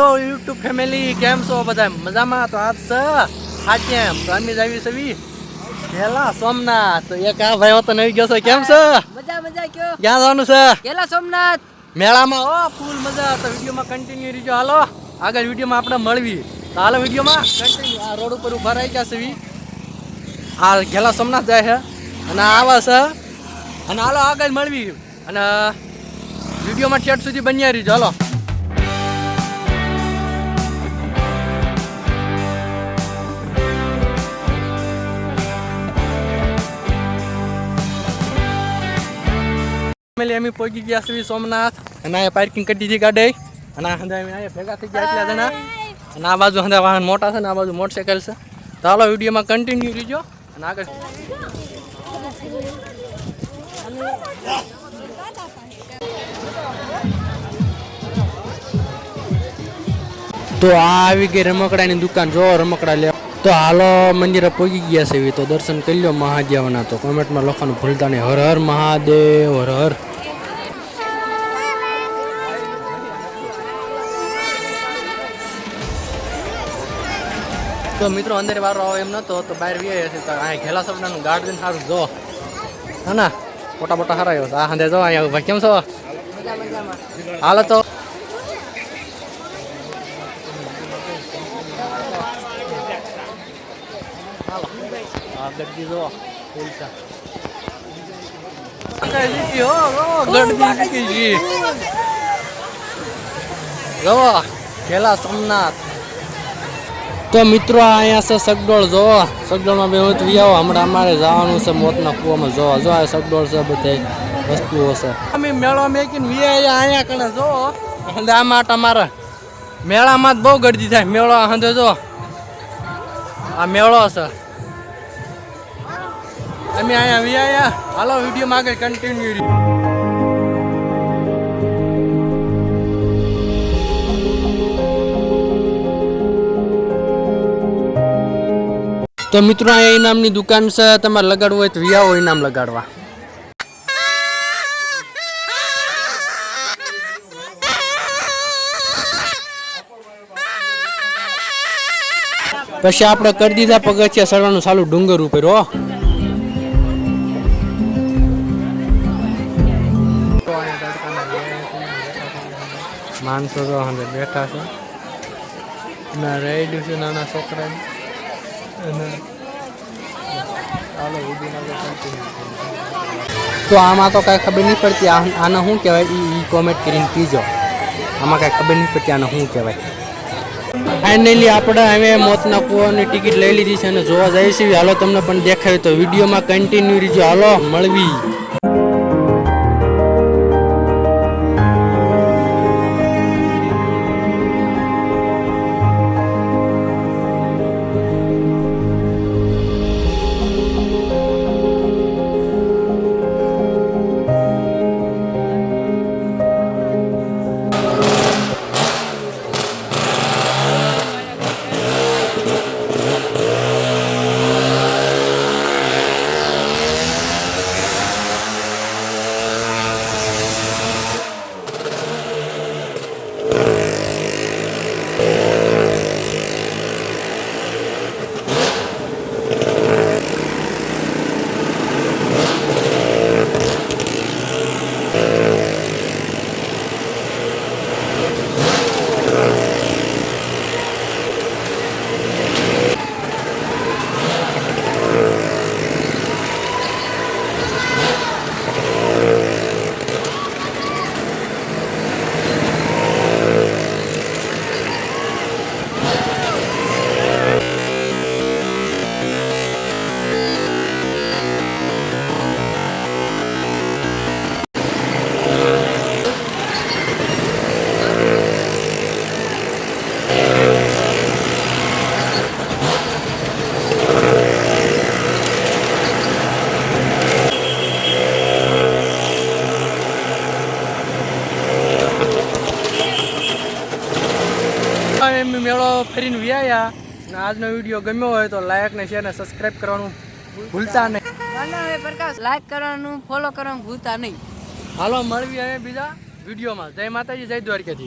તો YouTube family કેમ છો બધા મજામાં? તો આજ છે કેમ તો અમે જાવી સવી કેલા સોમનાથ. તો એક આ ભાઈ તો નવી ગયો છે. કેમ છે? મજા મજા કયો? ક્યાં જવાનું છે? કેલા સોમનાથ મેળામાં. ઓ ફૂલ મજા. તો વિડીયોમાં કન્ટિન્યુ રહીજો. હાલો આગળ વિડીયોમાં આપણે મળવી. તો હાલો વિડીયોમાં કન્ટિન્યુ. આ રોડ ઉપર ઉભા રહી ગયા છે. આ ગેલા સોમનાથ જાય છે અને આવા છે અને હાલો આગળ મળવી અને વિડીયોમાં છેટ સુધી બન્યા રહીજો. હાલો અમે પહોંચી ગયા છીએ સોમનાથ અને અહીંયા પાર્કિંગ કરી દીધી ગાડી અને આ હંધા અહીંયા ભેગા થઈ ગયા એટલા જણા અને આ બાજુ હંધા વાહન મોટા છે ને આ બાજુ મોટરસાઇકલ છે. તો હાલો વિડીયોમાં કન્ટિન્યુ રહીજો અને આગળ. તો આ આવી ગઈ રમકડાની દુકાન. જો રમકડા લે. તો હાલો મંદિરે પહોંચી ગયા છે. તો દર્શન કરી લો મહાદેવના. તો કોમેન્ટમાં લખવાનું ભૂલતા નહીં. હર હર મહાદેવ, હર હર. તો મિત્રો અંદર વારો આવે એમ નતો તો બહાર વી છે. તો અહીંયા ઘેલા સોમનાથનું ગાર્ડન સારું જો હા ના ફોટા બોટા સારા આવ્યો. આ હંધે જો અહીંયા ભાઈ કેમ છો? હાલો તો ગડદી જો ઘેલા સોમનાથ. તો મિત્રો અહીંયા છે સગડોળ. જોવો સગડોળમાં બે આવો. હમણાં અમારે જવાનું છે મોતના કૂવામાં. જોવા જો આ સગડોળ છે બધે વસ્તુઓ છે. અમે મેળો મેકીને વિયા અહીંયા કણે જો હંધે આમાં તમારે મેળામાં જ બહુ ગરદી થાય. મેળો હંધે જો આ મેળો છે. અમે અહીંયા વિયા. હાલો વિડીયોમાં આગળ કન્ટિન્યુ. તો મિત્રો અહીંયા ઇનામની દુકાન છે. તમારે લગાડવું હોય તો વિયાવો ઇનામ લગાડવા. પછી આપણે કરી દીધા પગથિયા ચડવાનું ચાલુ ડુંગર ઉપર. હો માણસો તો બેઠા છે ના રેડ્યું છે નાના છોકરા. તો આમાં તો કાંઈ ખબર નહીં પડતી. આને શું કહેવાય એ કોમેન્ટ કરીને કીજો. આમાં કાંઈ ખબર નહીં પડતી આને શું કહેવાય. ફાઇનલી આપણે હવે મોતના કૂવાની ટિકિટ લઈ લીધી છે અને જોવા જઈએ છીએ. હાલો તમને પણ દેખાય તો વિડીયોમાં કન્ટિન્યુ રહીજો. હાલો મળવી. મેળો ફરીને વ્યાયા. આજનો વિડીયો ગમ્યો હોય તો લાઈક ને શેર ને સબસ્ક્રાઇબ કરવાનું ભૂલતા નહીં. લાઈક કરવાનું, ફોલો કરવાનું ભૂલતા નહીં. હાલો મળવી હવે બીજા વિડીયોમાં. જય માતાજી, જય દ્વારકાજી.